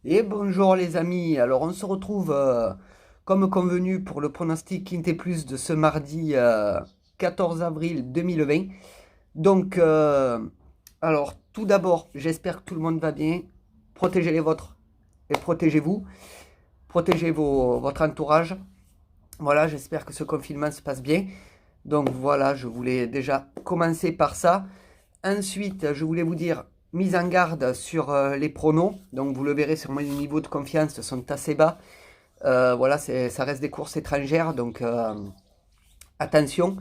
Et bonjour les amis, alors on se retrouve comme convenu pour le pronostic Quintet Plus de ce mardi 14 avril 2020. Donc, alors tout d'abord, j'espère que tout le monde va bien. Protégez les vôtres et protégez-vous. Protégez votre entourage. Voilà, j'espère que ce confinement se passe bien. Donc voilà, je voulais déjà commencer par ça. Ensuite, je voulais vous dire, mise en garde sur les pronos. Donc vous le verrez sur mon niveau de confiance, sont assez bas. Voilà, ça reste des courses étrangères, donc attention.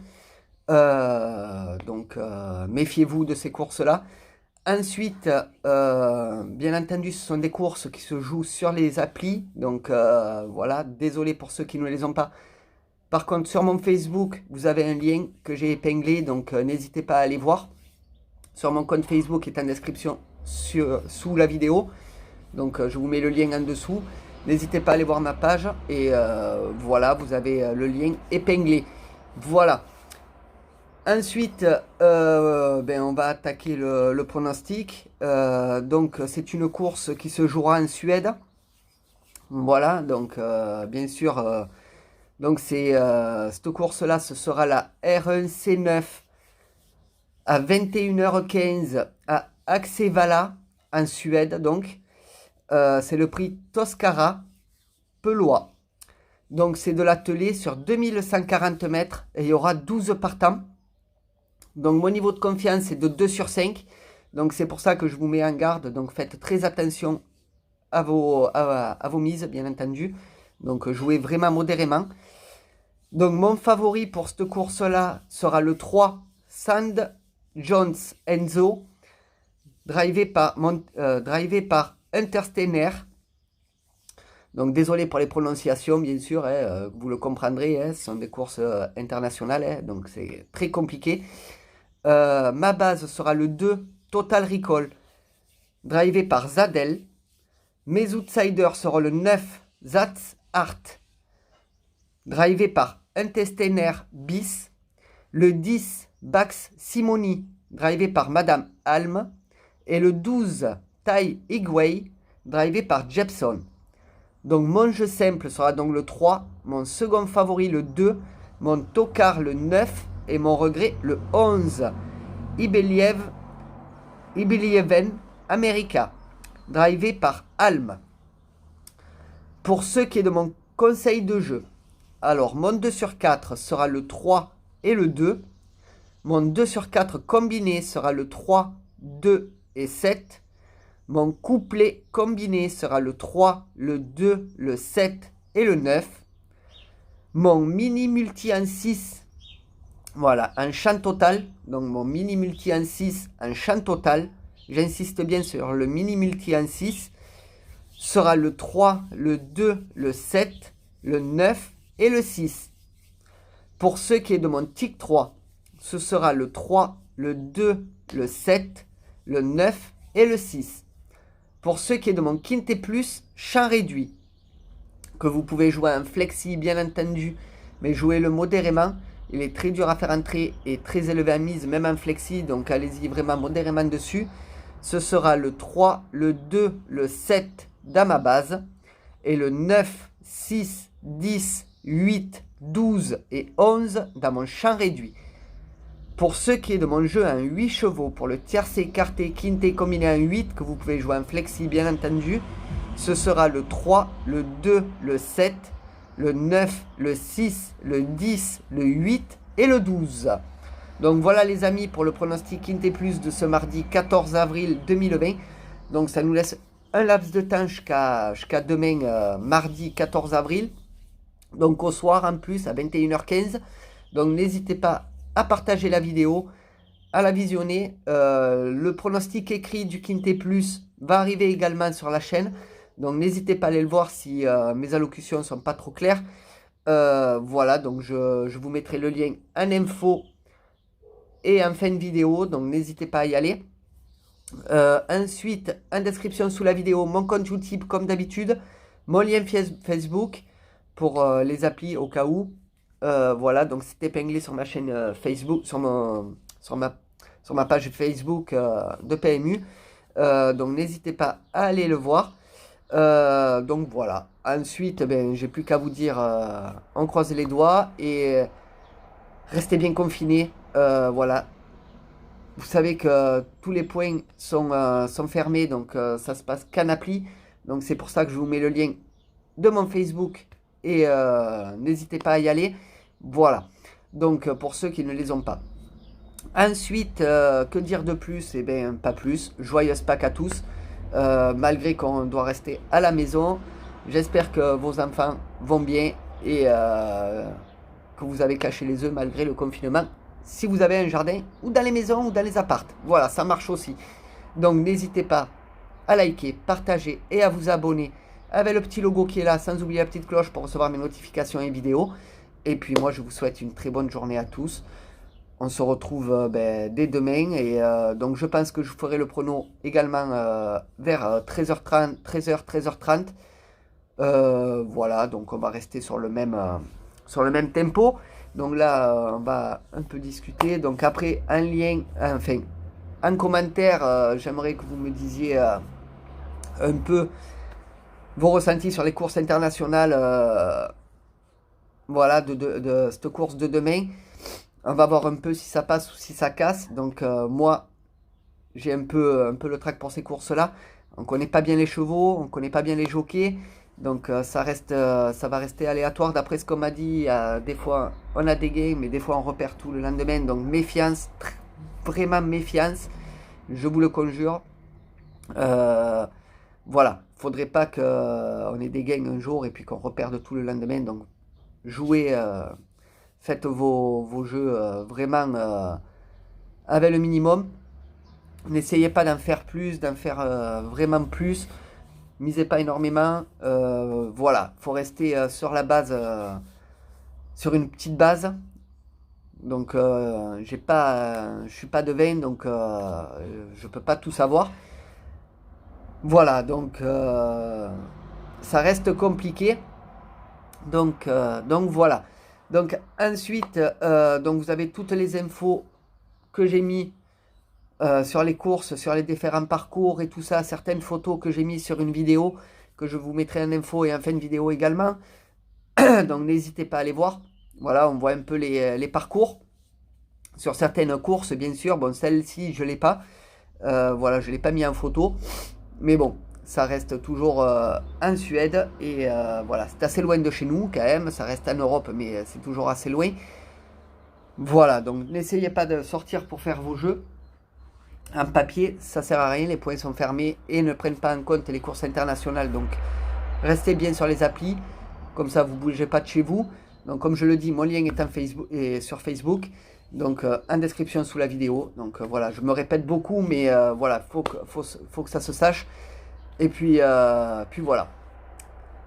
Méfiez-vous de ces courses-là. Ensuite, bien entendu, ce sont des courses qui se jouent sur les applis. Donc voilà, désolé pour ceux qui ne les ont pas. Par contre, sur mon Facebook, vous avez un lien que j'ai épinglé, donc n'hésitez pas à aller voir. Sur mon compte Facebook qui est en description sous la vidéo. Donc je vous mets le lien en dessous. N'hésitez pas à aller voir ma page. Et voilà, vous avez le lien épinglé. Voilà. Ensuite, on va attaquer le pronostic. Donc c'est une course qui se jouera en Suède. Voilà, donc bien sûr, donc cette course-là, ce sera la R1C9 à 21h15 à Axevalla, en Suède, donc. C'est le prix Toscara Pelois. Donc c'est de l'atelier sur 2140 mètres et il y aura 12 partants. Donc mon niveau de confiance est de 2 sur 5. Donc c'est pour ça que je vous mets en garde. Donc faites très attention à vos mises, bien entendu. Donc jouez vraiment modérément. Donc mon favori pour cette course-là sera le 3 Sand Jones Enzo, drivé par Untersteiner. Donc désolé pour les prononciations, bien sûr, hein, vous le comprendrez, hein, ce sont des courses internationales, hein, donc c'est très compliqué. Ma base sera le 2 Total Recall, drivé par Zadel. Mes outsiders seront le 9 Zatz Art, drivé par Intesteiner Bis. Le 10 Bax Simoni, drivé par Madame Alm. Et le 12 Tai Higway, drivé par Jepson. Donc mon jeu simple sera donc le 3, mon second favori le 2, mon tocard le 9 et mon regret le 11. Ibelieven America, drivé par Alm. Pour ce qui est de mon conseil de jeu, alors mon 2 sur 4 sera le 3 et le 2. Mon 2 sur 4 combiné sera le 3, 2 et 7. Mon couplet combiné sera le 3, le 2, le 7 et le 9. Mon mini multi en 6, voilà, en champ total. Donc mon mini multi en 6 en champ total. J'insiste bien sur le mini multi en 6. Sera le 3, le 2, le 7, le 9 et le 6. Pour ce qui est de mon tic 3, ce sera le 3, le 2, le 7, le 9 et le 6. Pour ce qui est de mon Quintet Plus, champ réduit, que vous pouvez jouer en flexi bien entendu, mais jouez-le modérément. Il est très dur à faire entrer et très élevé en mise, même en flexi, donc allez-y vraiment modérément dessus. Ce sera le 3, le 2, le 7 dans ma base, et le 9, 6, 10, 8, 12 et 11 dans mon champ réduit. Pour ce qui est de mon jeu en 8 chevaux, pour le tiercé, écarté, quinté combiné en 8, que vous pouvez jouer en flexi bien entendu, ce sera le 3, le 2, le 7, le 9, le 6, le 10, le 8 et le 12. Donc voilà les amis pour le pronostic Quintet Plus de ce mardi 14 avril 2020. Donc ça nous laisse un laps de temps jusqu'à demain mardi 14 avril. Donc au soir en plus à 21h15. Donc n'hésitez pas à partager la vidéo, à la visionner. Le pronostic écrit du Quintet Plus va arriver également sur la chaîne. Donc n'hésitez pas à aller le voir si mes allocutions ne sont pas trop claires. Voilà, donc je vous mettrai le lien en info et en fin de vidéo. Donc n'hésitez pas à y aller. Ensuite, en description sous la vidéo, mon compte Utip comme d'habitude. Mon lien Facebook pour les applis au cas où. Voilà, donc c'est épinglé sur ma chaîne Facebook, sur ma page Facebook de PMU. Donc n'hésitez pas à aller le voir. Donc voilà. Ensuite, ben, j'ai plus qu'à vous dire, on croise les doigts et restez bien confinés. Voilà. Vous savez que tous les points sont fermés, donc ça se passe qu'en appli. Donc c'est pour ça que je vous mets le lien de mon Facebook et n'hésitez pas à y aller. Voilà. Donc pour ceux qui ne les ont pas. Ensuite, que dire de plus? Eh bien, pas plus. Joyeuse Pâques à tous. Malgré qu'on doit rester à la maison, j'espère que vos enfants vont bien et que vous avez caché les œufs malgré le confinement. Si vous avez un jardin, ou dans les maisons, ou dans les appartes. Voilà, ça marche aussi. Donc n'hésitez pas à liker, partager et à vous abonner avec le petit logo qui est là, sans oublier la petite cloche pour recevoir mes notifications et vidéos. Et puis moi, je vous souhaite une très bonne journée à tous. On se retrouve dès demain et donc je pense que je ferai le prono également vers 13h30, 13h, 13h30. Voilà, donc on va rester sur le même tempo. Donc là, on va un peu discuter. Donc après, un lien, enfin, en commentaire, j'aimerais que vous me disiez un peu vos ressentis sur les courses internationales, voilà, de cette course de demain. On va voir un peu si ça passe ou si ça casse. Donc moi, j'ai un peu le trac pour ces courses-là. On ne connaît pas bien les chevaux, on ne connaît pas bien les jockeys. Donc ça va rester aléatoire d'après ce qu'on m'a dit. Des fois, on a des gains, mais des fois, on repère tout le lendemain. Donc méfiance, vraiment méfiance. Je vous le conjure. Voilà, faudrait pas qu'on ait des gains un jour et puis qu'on reperde tout le lendemain. Donc jouez, faites vos jeux vraiment avec le minimum. N'essayez pas d'en faire plus, d'en faire vraiment plus. Misez pas énormément. Voilà, faut rester sur la base, sur une petite base. Donc, je suis pas devin, donc je peux pas tout savoir. Voilà, donc ça reste compliqué. Donc voilà. Donc ensuite, donc vous avez toutes les infos que j'ai mis sur les courses, sur les différents parcours et tout ça, certaines photos que j'ai mis sur une vidéo que je vous mettrai en info et en fin de vidéo également. Donc n'hésitez pas à aller voir. Voilà, on voit un peu les parcours sur certaines courses, bien sûr. Bon, celle-ci, je l'ai pas. Voilà, je l'ai pas mis en photo. Mais bon, ça reste toujours en Suède. Et voilà, c'est assez loin de chez nous quand même. Ça reste en Europe, mais c'est toujours assez loin. Voilà, donc n'essayez pas de sortir pour faire vos jeux. En papier, ça sert à rien, les points sont fermés et ne prennent pas en compte les courses internationales. Donc restez bien sur les applis, comme ça vous ne bougez pas de chez vous. Donc comme je le dis, mon lien est, sur Facebook, donc en description sous la vidéo. Donc voilà, je me répète beaucoup, mais voilà, faut que ça se sache. Et puis voilà.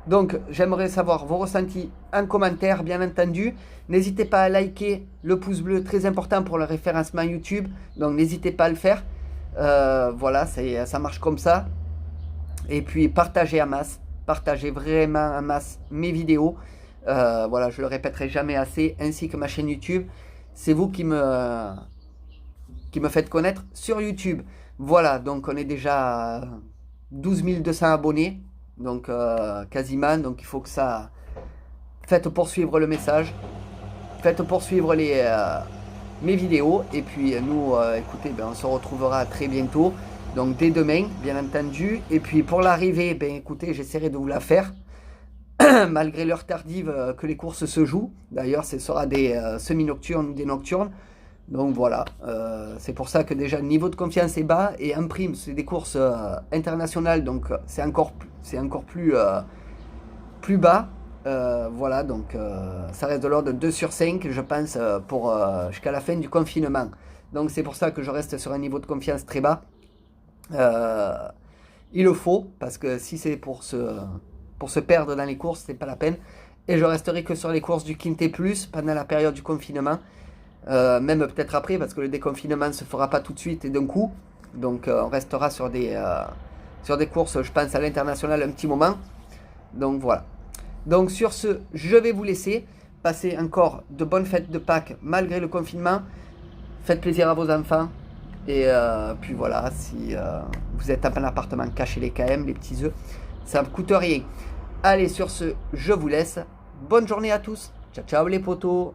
Donc j'aimerais savoir vos ressentis en commentaire, bien entendu. N'hésitez pas à liker, le pouce bleu, très important pour le référencement YouTube. Donc n'hésitez pas à le faire. Voilà, ça marche comme ça. Et puis partagez en masse, partagez vraiment en masse mes vidéos. Voilà, je le répéterai jamais assez, ainsi que ma chaîne YouTube. C'est vous qui me faites connaître sur YouTube. Voilà, donc on est déjà à 12 200 abonnés. Donc quasiment, donc il faut que ça... Faites poursuivre le message. Faites poursuivre mes vidéos. Et puis nous, écoutez, ben, on se retrouvera très bientôt. Donc dès demain, bien entendu. Et puis pour l'arrivée, ben, écoutez, j'essaierai de vous la faire. Malgré l'heure tardive que les courses se jouent. D'ailleurs, ce sera des semi-nocturnes ou des nocturnes. Donc voilà, c'est pour ça que déjà le niveau de confiance est bas. Et en prime, c'est des courses internationales. Donc c'est encore plus bas. Voilà, donc ça reste de l'ordre de 2 sur 5, je pense, pour jusqu'à la fin du confinement. Donc c'est pour ça que je reste sur un niveau de confiance très bas. Il le faut, parce que si c'est pour se perdre dans les courses, c'est pas la peine. Et je resterai que sur les courses du Quintet Plus pendant la période du confinement. Même peut-être après, parce que le déconfinement ne se fera pas tout de suite et d'un coup. Donc on restera sur des courses, je pense, à l'international un petit moment. Donc voilà. Donc sur ce, je vais vous laisser. Passez encore de bonnes fêtes de Pâques malgré le confinement. Faites plaisir à vos enfants. Et puis voilà, si vous êtes en appartement, cachez-les quand même, les petits œufs. Ça me coûte rien. Allez, sur ce, je vous laisse. Bonne journée à tous. Ciao, ciao les potos.